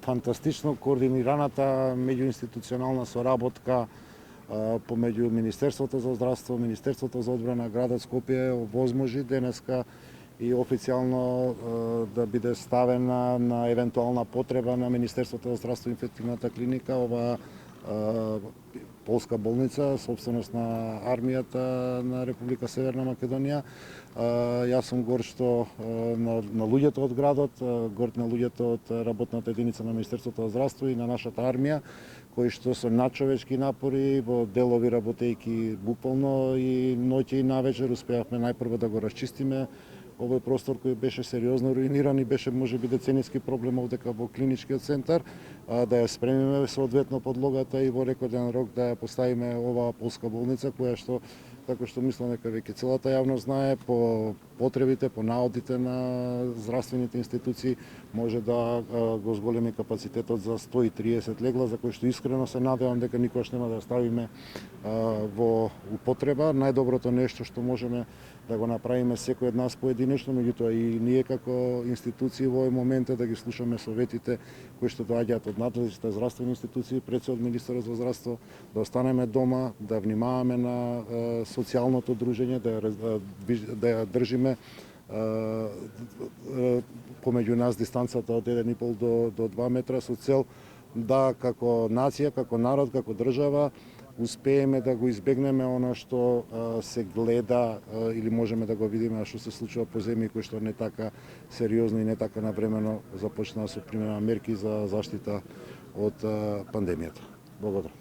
фантастично координираната меѓуинституционална соработка помеѓу Министерството за здравство, Министерството за одбрана, градот Скопје овозможи денеска и официјално да биде ставена на евентуална потреба на Министерството за здравство и инфективната клиника ова полска болница, собственост на армијата на Република Северна Македонија. Јас сум горд што на луѓето од градот, горд на луѓето од работната единица на Министерството за здравство и на нашата армија, кои што со надчовечки напори во делови работејки буквално и ноќе и навечер успеавме најпрво да го расчистиме овој простор кој беше сериозно руиниран и беше можеби деценијски проблем овдека во клиничкиот центар, да ја спремиме соодветно подлогата и во рекорден рок да ја поставиме оваа полска болница која што, како што мислам дека веќе целата јавност знае, по потребите, по наодите на здравствените институции може да го зголеми капацитетот за 130 легла, за кои што искрено се надевам дека никогаш нема да ја ставиме во употреба. Најдоброто нешто што можеме да го направиме секој од нас поединечно, меѓутоа и ние како институции во овој момент е да ги слушаме советите кои што доаѓаат од надлежните здравствени институции, пред се од министерот за здравство, да останеме дома, да внимаваме на социјалното дружење, да ја држиме помеѓу нас дистанцата од 1,5 до 2 метра со цел да како нација, како народ, како држава успееме да го избегнеме она што се гледа или можеме да го видиме што се случува по земји кои што не така сериозно и не така навремено започнаа со примена мерки за заштита од пандемијата. Благодарам.